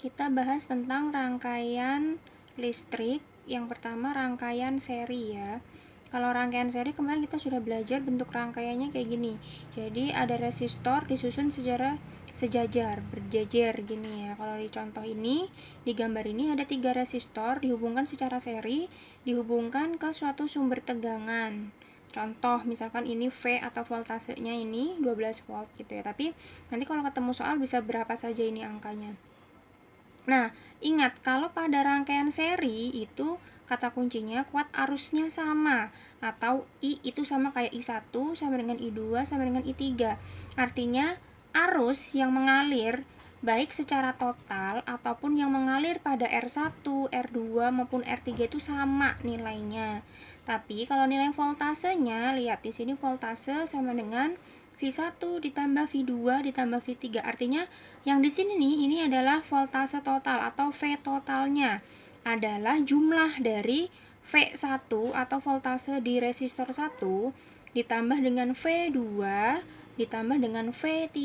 kita bahas tentang rangkaian listrik. Yang pertama rangkaian seri ya. Kalau rangkaian seri kemarin kita sudah belajar bentuk rangkaiannya kayak gini. Jadi ada resistor disusun secara sejajar, berjejer gini ya. Kalau di contoh ini, di gambar ini ada 3 resistor dihubungkan secara seri, dihubungkan ke suatu sumber tegangan. Contoh misalkan ini V atau voltasenya ini 12 volt gitu ya. Tapi nanti kalau ketemu soal bisa berapa saja ini angkanya. Nah, ingat kalau pada rangkaian seri itu kata kuncinya kuat arusnya sama, atau I itu sama kayak I1 sama dengan I2 sama dengan I3. Artinya arus yang mengalir baik secara total ataupun yang mengalir pada R1, R2 maupun R3 itu sama nilainya. Tapi kalau nilai voltasenya, lihat di sini voltase sama dengan V1 ditambah V2 ditambah V3. Artinya yang di sini nih, ini adalah voltase total atau V totalnya adalah jumlah dari V1 atau voltase di resistor 1 ditambah dengan V2 ditambah dengan V3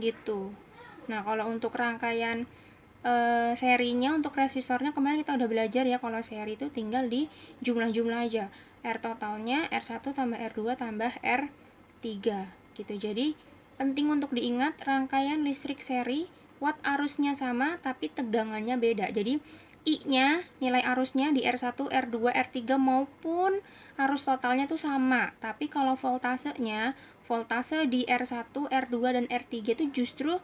gitu. Nah, kalau untuk rangkaian serinya untuk resistornya kemarin kita udah belajar ya, kalau seri itu tinggal di jumlah-jumlah aja. R totalnya R1 tambah R2 tambah R3 gitu. Jadi penting untuk diingat rangkaian listrik seri watt arusnya sama tapi tegangannya beda. Jadi I-nya, nilai arusnya di R1, R2, R3 maupun arus totalnya itu sama. Tapi kalau voltasenya, voltase di R1, R2 dan R3 itu justru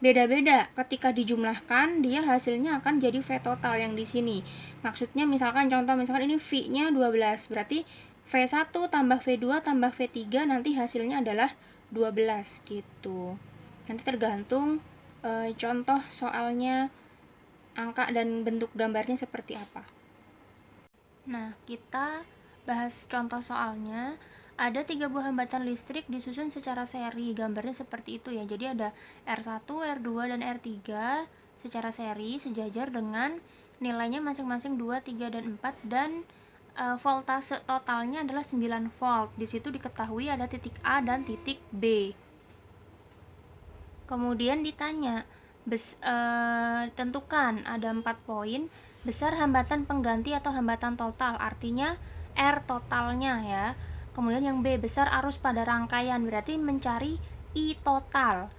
beda-beda. Ketika dijumlahkan, dia hasilnya akan jadi V total yang di sini. Maksudnya misalkan contoh misalkan ini V-nya 12, berarti V1 tambah V2 tambah V3 nanti hasilnya adalah 12 gitu. Nanti tergantung contoh soalnya, angka dan bentuk gambarnya seperti apa. Nah, kita bahas contoh soalnya. Ada 3 buah hambatan listrik disusun secara seri. Gambarnya seperti itu ya. Jadi ada R1, R2, dan R3 secara seri sejajar dengan nilainya masing-masing 2, 3, dan 4 dan voltase totalnya adalah 9 volt. Di situ diketahui ada titik A dan titik B. Kemudian ditanya, tentukan ada 4 poin besar hambatan pengganti atau hambatan total, artinya R totalnya ya. Kemudian yang B, besar arus pada rangkaian, berarti mencari I total.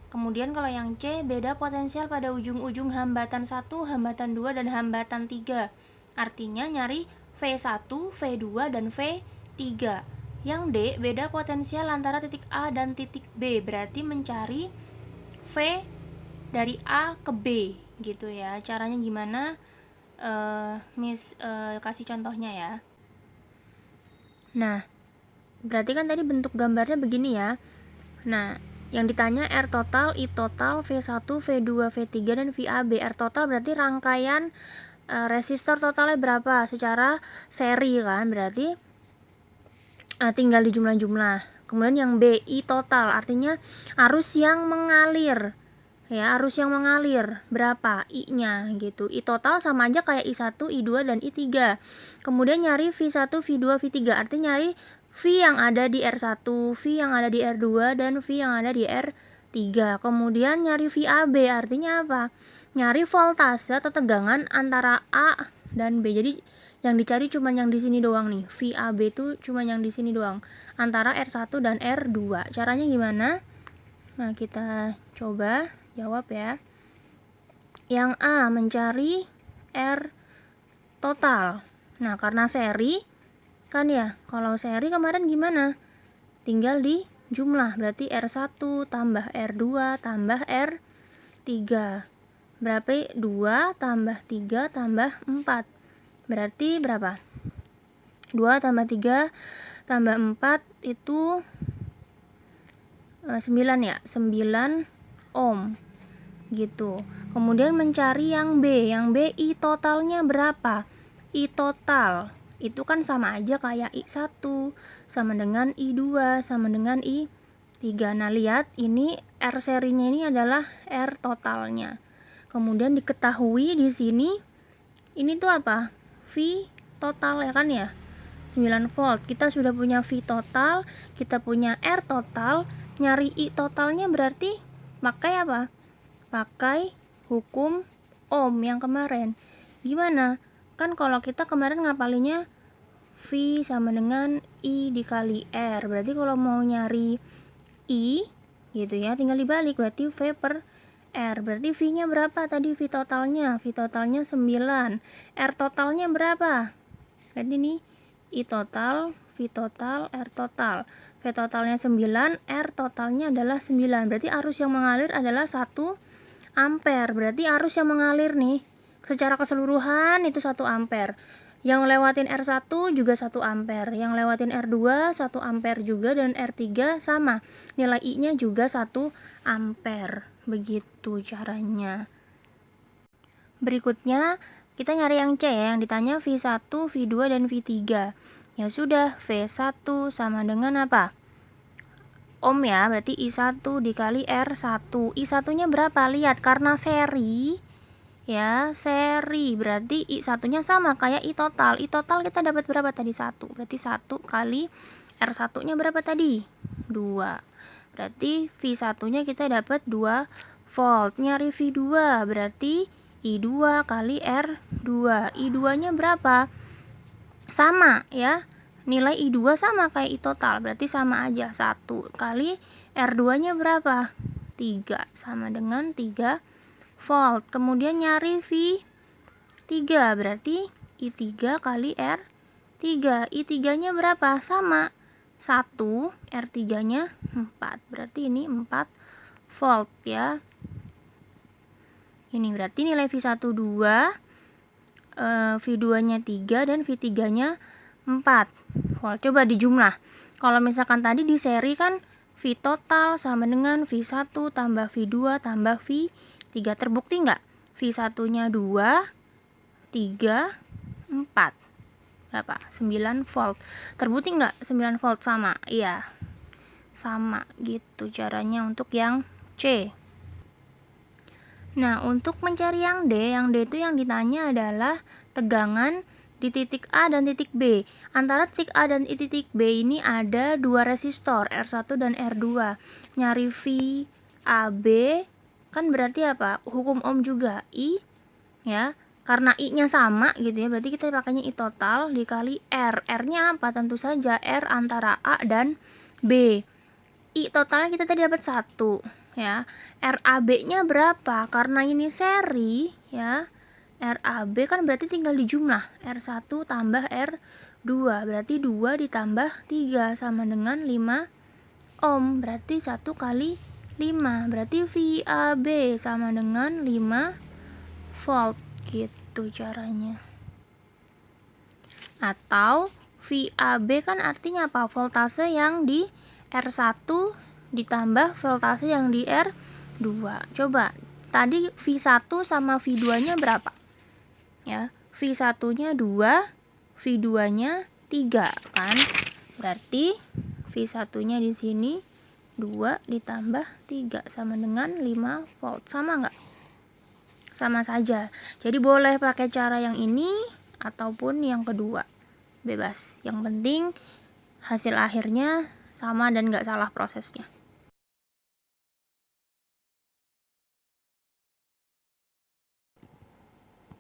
Kemudian kalau yang C, beda potensial pada ujung-ujung hambatan 1, hambatan 2, dan hambatan 3. Artinya nyari V1, V2, dan V3. Yang D, beda potensial antara titik A dan titik B, berarti mencari V dari A ke B gitu ya. Caranya gimana? Kasih contohnya ya. Nah, berarti kan tadi bentuk gambarnya begini ya. Nah, yang ditanya R total, I total, V1, V2, V3, dan VAB. R total berarti rangkaian resistor totalnya berapa secara seri kan, berarti tinggal di jumlah-jumlah. Kemudian yang B, I total, artinya arus yang mengalir ya, arus yang mengalir berapa I-nya gitu. I total sama aja kayak I1, I2, dan I3. Kemudian nyari V1, V2, V3, artinya nyari V yang ada di R1, V yang ada di R2, dan V yang ada di R3. Kemudian nyari VAB, artinya apa? Nyari voltase atau tegangan antara A dan B. Jadi yang dicari cuma yang di sini doang nih. VAB itu cuma yang di sini doang, antara R1 dan R2. Caranya gimana? Nah, kita coba jawab ya. Yang A, mencari R total. Nah, karena seri kan ya, kalau seri kemarin gimana? Tinggal di jumlah, berarti R1 tambah R2 tambah R3. Berapa? 2 tambah 3 tambah 4. Berarti berapa? 2 tambah 3 tambah 4 itu 9 ya, 9 ohm gitu. Kemudian mencari yang B. Yang B, I totalnya berapa? I total itu kan sama aja kayak I1 sama dengan I2 sama dengan I3. Nah, lihat ini R serinya ini adalah R totalnya. Kemudian diketahui di sini ini tuh apa? V total ya kan ya, 9 volt. Kita sudah punya V total, kita punya R total. Nyari I totalnya berarti pakai apa? pakai hukum Ohm yang kemarin. Gimana? Kan kalau kita kemarin ngapalinnya V sama dengan I dikali R. Berarti kalau mau nyari I gitu ya, tinggal dibalik, berarti V per R. Berarti V-nya berapa tadi? V totalnya 9. R totalnya berapa? Berarti ini I total, V total, R total. V totalnya 9, R totalnya adalah 9. Berarti arus yang mengalir adalah 1 ampere. Berarti arus yang mengalir nih secara keseluruhan itu 1 ampere. Yang lewatin R1 juga 1 ampere, yang lewatin R2 1 ampere juga, dan R3 sama. Nilai I-nya juga 1 ampere. Begitu caranya. Berikutnya kita nyari yang C ya, yang ditanya V1, V2, dan V3. Ya sudah, V1 sama dengan apa? Ohm ya, berarti I1 dikali R1. I1-nya berapa? Lihat, karena seri ya, seri berarti I1-nya sama kayak I total. I total kita dapat berapa tadi? 1. Berarti 1 kali R1-nya berapa tadi? 2. Berarti V1-nya kita dapat 2 volt. Nyari V2 berarti I2 kali R2. I2-nya berapa? Sama ya. Nilai I2 sama kayak I total, berarti sama aja. 1 kali R2-nya berapa? 3, sama dengan 3 volt. Kemudian nyari V3 berarti I3 kali R3. I3-nya berapa? Sama 1, R3-nya 4. Berarti ini 4 volt ya. Ini berarti nilai V1 2, V2-nya 3, dan V3-nya 4 volt. Coba dijumlah. Kalau misalkan tadi di seri kan V total sama dengan V1 tambah V2 tambah V3. Terbukti nggak? V1-nya 2, 3, 4. Berapa? 9 volt. Terbukti nggak 9 volt sama? Iya, sama gitu caranya untuk yang C. Nah, untuk mencari yang D itu yang ditanya adalah tegangan di titik A dan titik B. Antara titik A dan titik B ini ada 2 resistor, R1 dan R2. Nyari V AB kan berarti apa? Hukum Ohm juga, I ya. Karena I-nya sama gitu ya, berarti kita pakainya I total dikali R. R-nya apa? Tentu saja R antara A dan B. I totalnya kita tadi dapat 1 ya. RAB-nya berapa? Karena ini seri ya. RAB kan berarti tinggal dijumlah. R1 tambah R2. Berarti 2 ditambah 3 sama dengan 5 ohm. Berarti 1 kali 5. Berarti VAB sama dengan 5 volt. Gitu caranya. Atau VAB kan artinya apa? Voltase yang di R1 ditambah voltase yang di R2. Coba, tadi V1 sama V2-nya berapa? Ya, V1-nya 2, V2-nya 3 kan? Berarti V1-nya di sini 2 ditambah 3 sama dengan 5 volt. Sama nggak? Sama saja. Jadi boleh pakai cara yang ini ataupun yang kedua. Bebas. Yang penting hasil akhirnya sama dan nggak salah prosesnya.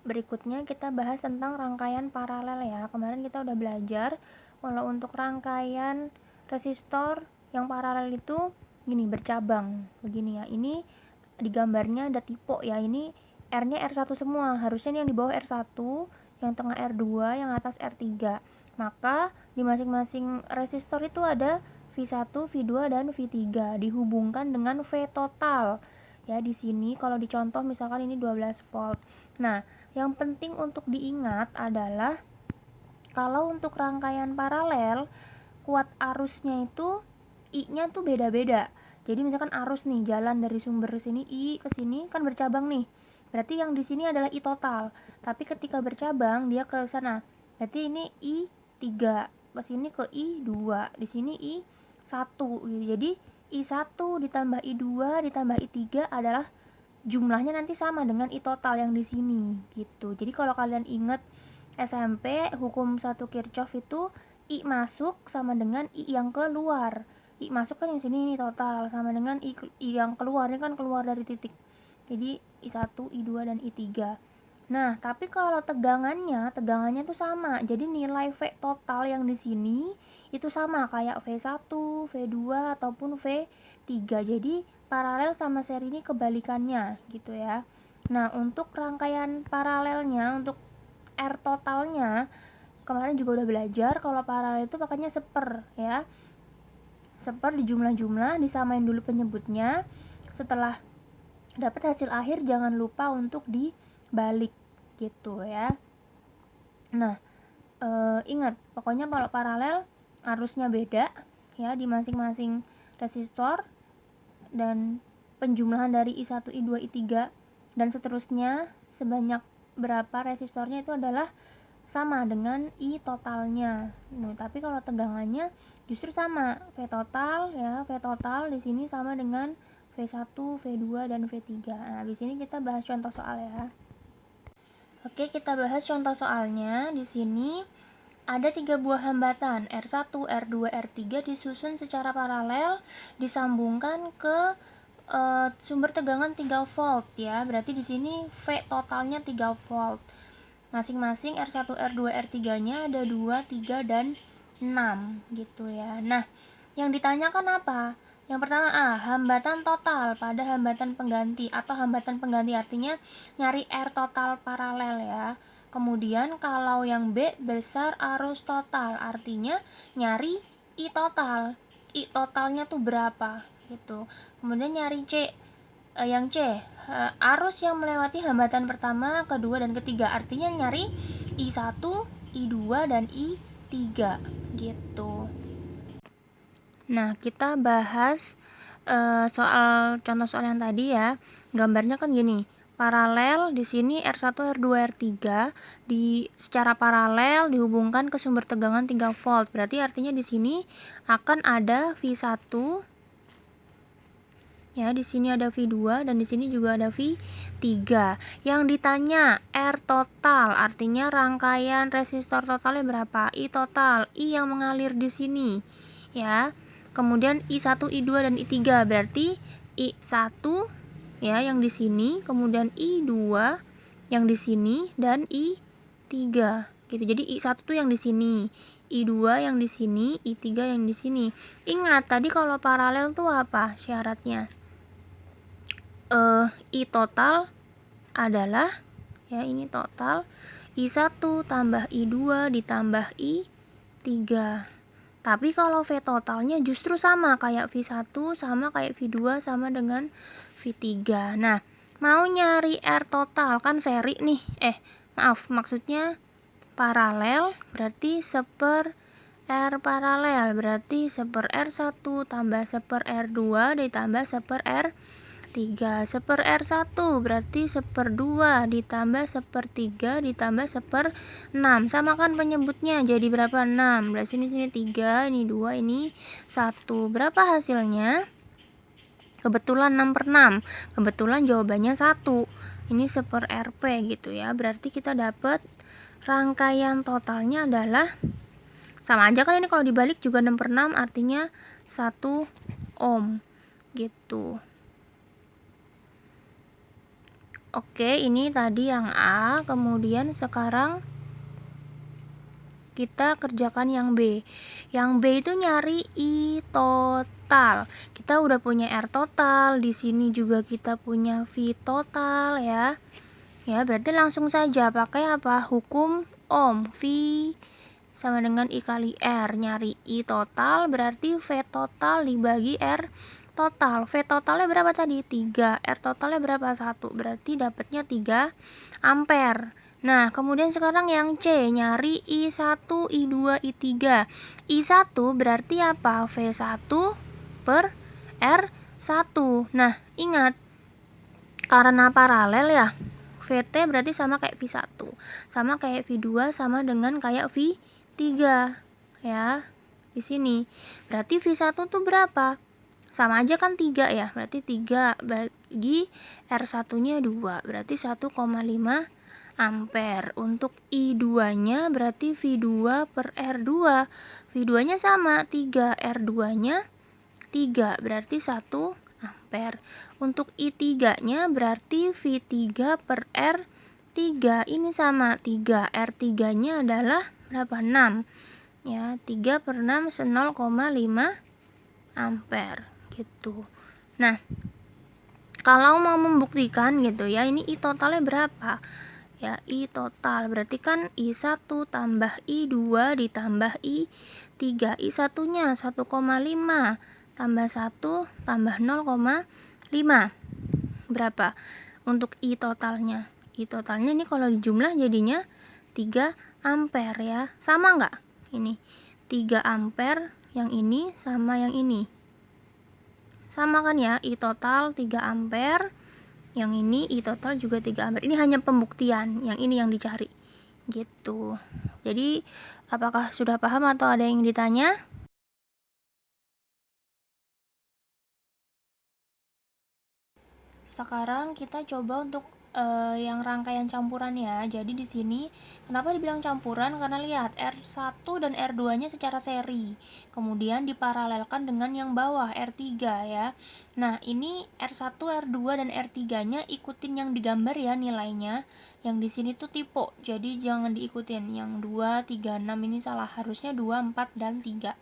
Berikutnya kita bahas tentang rangkaian paralel ya. Kemarin kita udah belajar kalau untuk rangkaian resistor yang paralel itu gini, bercabang. Begini ya. Ini di gambarnya ada tipe ya. Ini R-nya R1 semua. Harusnya ini yang di bawah R1, yang tengah R2, yang atas R3. Maka di masing-masing resistor itu ada V1, V2, dan V3 dihubungkan dengan V total. Ya, di sini kalau dicontoh misalkan ini 12 volt. Nah, yang penting untuk diingat adalah kalau untuk rangkaian paralel, kuat arusnya itu I-nya tuh beda-beda. Jadi misalkan arus nih jalan dari sumber sini I ke sini kan bercabang nih. Berarti yang di sini adalah I total. Tapi ketika bercabang dia ke sana. Berarti ini I3, ke sini ke I2, di sini I1 gitu. Jadi I1 ditambah I2 ditambah I3 adalah jumlahnya nanti sama dengan I total yang di sini gitu. Jadi kalau kalian ingat SMP hukum 1 Kirchhoff itu I masuk sama dengan I yang keluar. I masuk kan yang sini ini total sama dengan I yang keluar, ini kan keluar dari titik. Jadi I1, I2, dan I3. Nah, tapi kalau tegangannya tuh sama. Jadi nilai V total yang di sini itu sama kayak V1, V2 ataupun V3. Jadi paralel sama seri ini kebalikannya gitu ya. Nah, untuk rangkaian paralelnya, untuk R totalnya kemarin juga udah belajar kalau paralel itu makanya seper ya. Seper di jumlah-jumlah, disamain dulu penyebutnya. Setelah dapat hasil akhir jangan lupa untuk dibalik gitu ya. Nah, ingat pokoknya kalau paralel arusnya beda ya di masing-masing resistor, dan penjumlahan dari I1, I2, I3 dan seterusnya sebanyak berapa resistornya itu adalah sama dengan I totalnya. Nah, tapi kalau tegangannya justru sama, V total ya, V total di sini sama dengan V1, V2 dan V3. Nah, habis ini kita bahas contoh soal ya. Oke, kita bahas contoh soalnya. Di sini ada 3 buah hambatan R1, R2, R3 disusun secara paralel disambungkan ke sumber tegangan 3 volt ya. Berarti di sini V totalnya 3 volt. Masing-masing R1, R2, R3-nya ada 2, 3 dan 6 gitu ya. Nah, yang ditanyakan apa? Yang pertama hambatan total pada hambatan pengganti atau hambatan pengganti artinya nyari R total paralel ya. Kemudian kalau yang B besar arus total artinya nyari I total. I totalnya tuh berapa gitu. Kemudian nyari yang C arus yang melewati hambatan pertama, kedua dan ketiga artinya nyari I1, I2 dan I3 gitu. Nah, kita bahas contoh soal yang tadi ya. Gambarnya kan gini. Paralel di sini R1, R2, R3 secara paralel dihubungkan ke sumber tegangan 3 volt. Berarti artinya di sini akan ada V1 ya, di sini ada V2 dan di sini juga ada V3. Yang ditanya R total artinya rangkaian resistor totalnya berapa? I total, I yang mengalir di sini ya. Kemudian I1, I2 dan I3 berarti I1 ya yang di sini, kemudian I2 yang di sini dan I3 gitu. Jadi I1 tuh yang di sini, I2 yang di sini, I3 yang di sini. Ingat tadi kalau paralel tuh apa syaratnya? I total adalah ya ini total I1 tambah I2 ditambah I3. Tapi kalau V totalnya justru sama kayak V1 sama kayak V2 sama dengan V3. Nah, mau nyari R total kan seri nih. Maksudnya paralel berarti seper R paralel berarti seper R1 tambah seper R2 ditambah seper R3. Seper R1 berarti seper 2 ditambah seper 3 ditambah seper 6. Samakan penyebutnya jadi berapa? 6. Berarti sini 3, ini 2, ini 1. Berapa hasilnya? Kebetulan 6/6. Kebetulan jawabannya 1. Ini seper RP gitu ya. Berarti kita dapat rangkaian totalnya adalah sama aja kan, ini kalau dibalik juga 6/6 artinya 1 ohm gitu. Oke, ini tadi yang A, kemudian sekarang kita kerjakan yang B. Yang B itu nyari I total. Kita udah punya R total, di sini juga kita punya V total ya. Ya, berarti langsung saja pakai apa? Hukum ohm. V sama dengan I kali R. Nyari I total berarti V total dibagi R total. V totalnya berapa tadi? 3. R totalnya berapa? 1. Berarti dapatnya 3 ampere. Nah, kemudian sekarang yang C, nyari I1, I2, I3. I1 berarti apa? V1 per R1. Nah, ingat, karena paralel ya, VT berarti sama kayak V1. Sama kayak V2, sama dengan kayak V3. Ya, di sini. Berarti V1 tuh berapa? Sama aja kan 3 ya. Berarti 3 bagi R1-nya 2. Berarti 1,5 ampere. Untuk I2-nya berarti V2 per R2. V2-nya sama 3, R2-nya 3. Berarti 1 ampere. Untuk I3-nya berarti V3 per R3. Ini sama 3. R3-nya adalah berapa? 6. Ya, 3 per 6 0,5 ampere gitu. Nah, kalau mau membuktikan gitu ya, ini I totalnya berapa? Ya, I total berarti kan I1 tambah I2 ditambah I3. I1-nya 1,5 tambah 1 tambah 0,5. Berapa? Untuk I totalnya. I totalnya ini kalau dijumlah jadinya 3 ampere ya. Sama nggak? Ini 3 ampere yang ini sama yang ini. Sama kan ya? I total 3 ampere. Yang ini I total juga 3 ampere. Ini hanya pembuktian, yang ini yang dicari. Gitu. Jadi, apakah sudah paham atau ada yang ditanya? Sekarang kita coba untuk yang rangkaian campuran ya. Jadi di sini kenapa dibilang campuran? Karena lihat R1 dan R2-nya secara seri. Kemudian diparalelkan dengan yang bawah R3 ya. Nah, ini R1, R2 dan R3-nya ikutin yang digambar ya nilainya. Yang di sini tuh tipe. Jadi jangan diikutin yang 2, 3, 6 ini salah. Harusnya 2, 4 dan 3.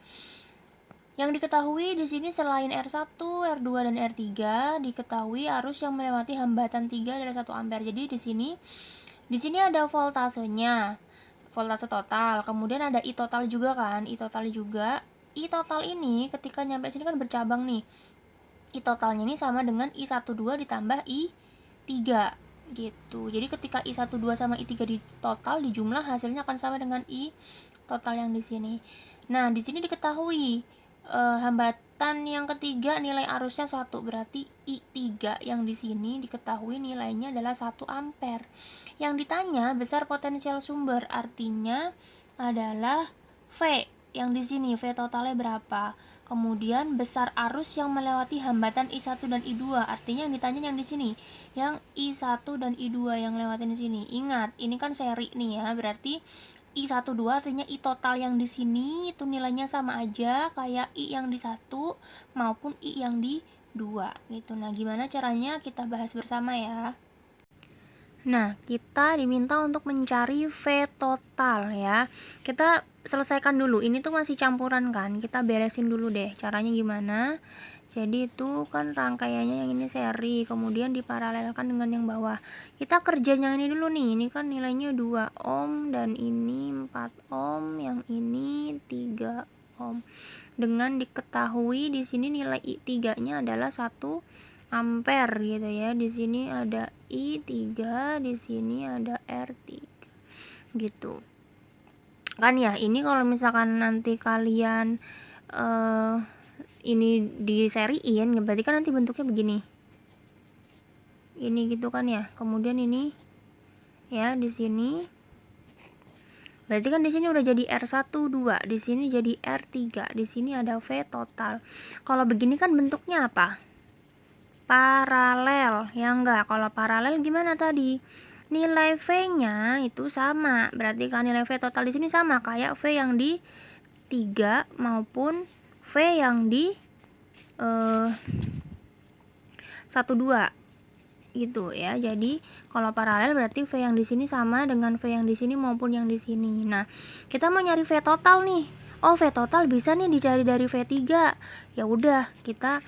Yang diketahui di sini selain R1, R2 dan R3, diketahui arus yang melewati hambatan 3 adalah 1 ampere. Jadi di sini ada voltasenya. Voltase total. Kemudian ada I total juga kan? I total juga. I total ini ketika nyampe sini kan bercabang nih. I totalnya ini sama dengan I12 ditambah I3 gitu. Jadi ketika I12 sama I3 di total dijumlah hasilnya akan sama dengan I total yang di sini. Nah, di sini diketahui hambatan yang ketiga nilai arusnya 1, berarti I3 yang di sini diketahui nilainya adalah 1 ampere. Yang ditanya besar potensial sumber, artinya adalah V yang di sini, V totalnya berapa. Kemudian besar arus yang melewati hambatan I1 dan I2, artinya yang ditanya yang di sini, yang I1 dan I2 yang lewatin di sini. Ingat, ini kan seri nih ya, berarti I12 artinya I total yang di sini itu nilainya sama aja kayak I yang di 1 maupun I yang di 2 gitu. Nah, gimana caranya kita bahas bersama ya. Nah, kita diminta untuk mencari V total ya. Kita selesaikan dulu. Ini tuh masih campuran kan. Kita beresin dulu deh. Caranya gimana? Jadi itu kan rangkaiannya yang ini seri, kemudian diparalelkan dengan yang bawah. Kita kerjain yang ini dulu nih. Ini kan nilainya 2 ohm dan ini 4 ohm, yang ini 3 ohm. Dengan diketahui di sini nilai I3-nya adalah 1 ampere gitu ya. Di sini ada I3, di sini ada R3. Gitu. Kan ya, ini kalau misalkan nanti kalian ini diseriin berarti kan nanti bentuknya begini, ini gitu kan ya. Kemudian ini ya di sini berarti kan di sini udah jadi R1 2, di sini jadi R3, di sini ada V total. Kalau begini kan bentuknya apa? Paralel ya enggak? Kalau paralel gimana tadi? Nilai V-nya itu sama, berarti kan nilai V total di sini sama kayak V yang di 3 maupun V yang di 1 2 gitu ya. Jadi kalau paralel berarti V yang di sini sama dengan V yang di sini maupun yang di sini. Nah, kita mau nyari V total nih. Oh, V total bisa nih dicari dari V3. Ya udah, kita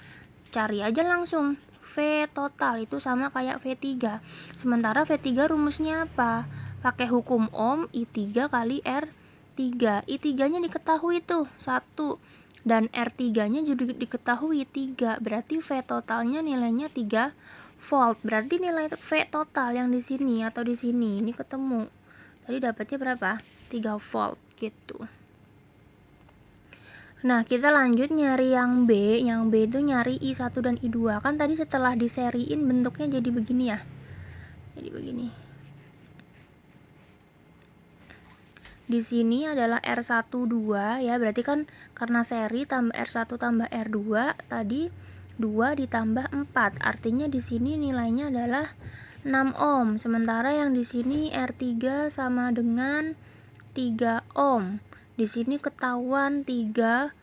cari aja langsung. V total itu sama kayak V3. Sementara V3 rumusnya apa? Pakai hukum Ohm, I3 kali R3. I3-nya diketahui tuh 1 dan R3-nya juga diketahui 3. Berarti V totalnya nilainya 3 volt. Berarti nilai V total yang di sini atau di sini ini ketemu. Tadi dapatnya berapa? 3 volt gitu. Nah, kita lanjut nyari yang B. Yang B itu nyari I1 dan I2. Kan tadi setelah diseriin bentuknya jadi begini ya. Jadi begini. Di sini adalah R1 2 ya. Berarti kan karena seri tambah R1 tambah R2 tadi 2 ditambah 4. Artinya di sini nilainya adalah 6 ohm. Sementara yang di sini R3 sama dengan 3 ohm. Di sini ketahuan 3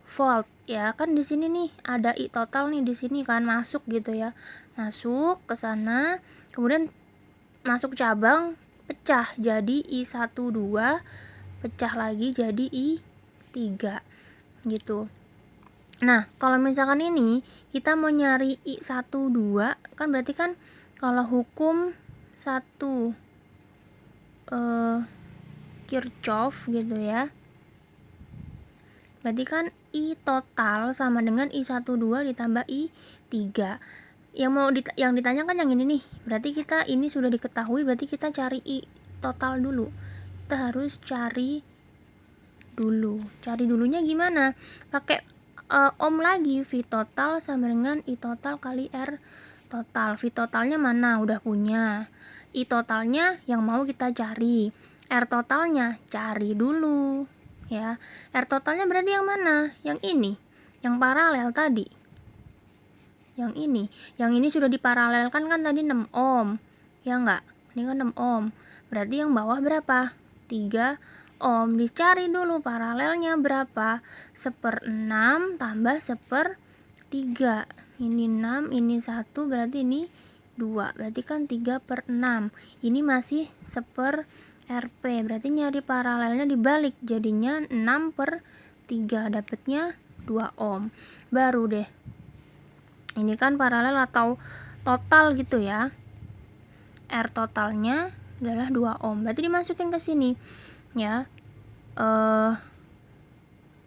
volt ya kan di sini nih ada I total nih di sini kan masuk gitu ya. Masuk ke sana, kemudian masuk cabang, pecah jadi I1 2, pecah lagi jadi I3 gitu. Nah, kalau misalkan ini kita mau nyari I1 2, kan berarti kan kalau hukum 1 Kirchhoff gitu ya. Berarti kan I total sama dengan I1 2 ditambah I3. Yang ditanyakan yang ini nih. Berarti kita ini sudah diketahui, berarti kita cari I total dulu. Kita harus cari dulu. Cari dulunya gimana? Pakai ohm lagi. V total sama dengan I total kali R total. V totalnya mana? Udah punya. I totalnya yang mau kita cari. R totalnya cari dulu. Ya. R totalnya berarti yang mana? Yang ini. Yang paralel tadi. Yang ini sudah diparalelkan kan tadi 6 ohm. Ya enggak? Ini kan 6 ohm. Berarti yang bawah berapa? 3 ohm. Dicari dulu paralelnya berapa? 1/6 tambah 1/3. Ini 6, ini 1, berarti ini 2. Berarti kan 3/6. Ini masih 1/Rp. Berarti nyari paralelnya dibalik. Jadinya 6/3. Dapatnya 2 ohm. Baru deh. Ini kan paralel atau total gitu ya. R totalnya adalah 2 ohm. Berarti dimasukin ke sini. Ya.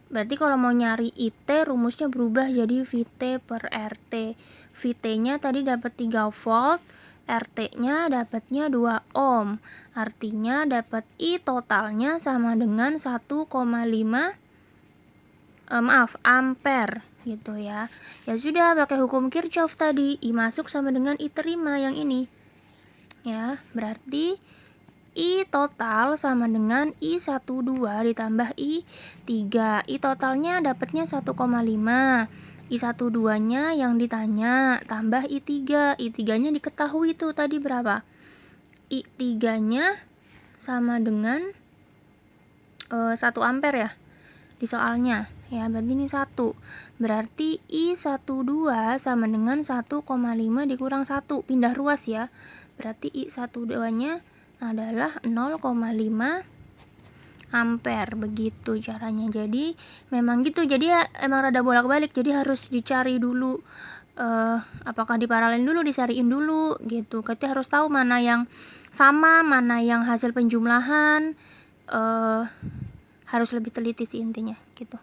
Berarti kalau mau nyari IT rumusnya berubah jadi VT per RT. VT-nya tadi dapat 3 volt, RT-nya dapatnya 2 ohm. Artinya dapat I totalnya sama dengan 1,5 ampere gitu ya. Ya sudah, pakai hukum Kirchhoff tadi, I masuk sama dengan I terima yang ini. Ya, berarti I total sama dengan I1 2 ditambah I3. I totalnya dapatnya 1,5. I1 2-nya yang ditanya tambah I3. I3-nya diketahui tuh tadi berapa? I3-nya sama dengan 1 ampere ya di soalnya. Ya, berarti ini 1. Berarti I1 2 sama dengan 1,5 dikurang 1. Pindah ruas ya. Berarti I1 2-nya adalah 0,5 ampere. Begitu caranya. Jadi memang gitu. Jadi ya, emang rada bolak-balik. Jadi harus dicari dulu apakah diparalelin dulu, disariin dulu gitu. Kita harus tahu mana yang sama, mana yang hasil penjumlahan. Harus lebih teliti sih intinya gitu.